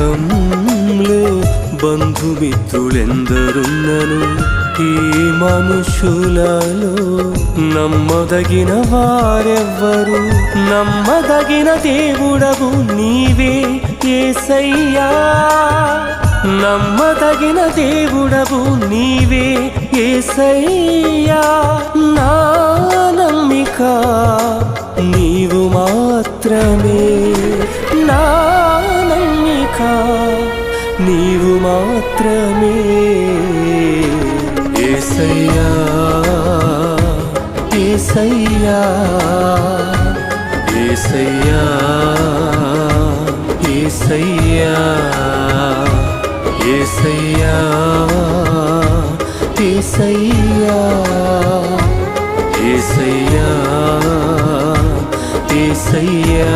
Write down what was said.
లోకంలో బంధుమిత్రులెందరున్నను ఈ మనుషులలో నమ్మదగిన వారెవ్వరు నమ్మదగిన దేవుడవు నీవే యేసయ్యా నమ్మదగిన దేవుడవు నీవే యేసయ్యా నా నమ్మిక నీవు మాత్రమే నా నమ్మిక నీవు మాత్రమే యేసయ్యా యేసయ్యా యేసయ్యా యేసయ్యా యేసయ్యా యేసయ్యా యేసయ్యా యేసయ్యా